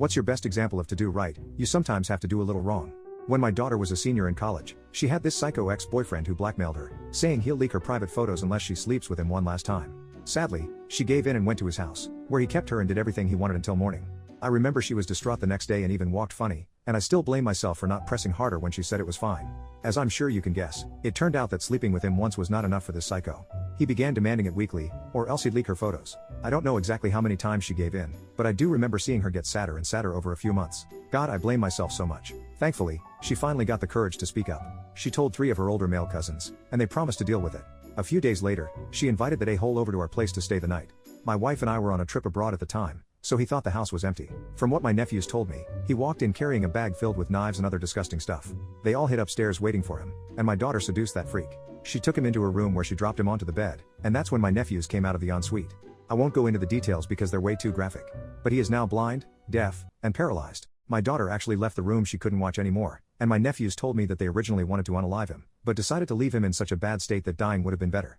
What's your best example of to do right? You sometimes have to do a little wrong. When my daughter was a senior in college, she had this psycho ex-boyfriend who blackmailed her, saying he'll leak her private photos unless she sleeps with him one last time. Sadly, she gave in and went to his house, where he kept her and did everything he wanted until morning. I remember she was distraught the next day and even walked funny, and I still blame myself for not pressing harder when she said it was fine. As I'm sure you can guess, it turned out that sleeping with him once was not enough for this psycho. He began demanding it weekly, or else he'd leak her photos. I don't know exactly how many times she gave in, but I do remember seeing her get sadder and sadder over a few months. God, I blame myself so much. Thankfully, she finally got the courage to speak up. She told 3 of her older male cousins, and they promised to deal with it. A few days later, she invited that a-hole over to our place to stay the night. My wife and I were on a trip abroad at the time, so he thought the house was empty. From what my nephews told me, he walked in carrying a bag filled with knives and other disgusting stuff. They all hid upstairs waiting for him, and my daughter seduced that freak. She took him into her room where she dropped him onto the bed, and that's when my nephews came out of the ensuite. I won't go into the details because they're way too graphic. But he is now blind, deaf, and paralyzed. My daughter actually left the room, she couldn't watch anymore, and my nephews told me that they originally wanted to unalive him, but decided to leave him in such a bad state that dying would have been better.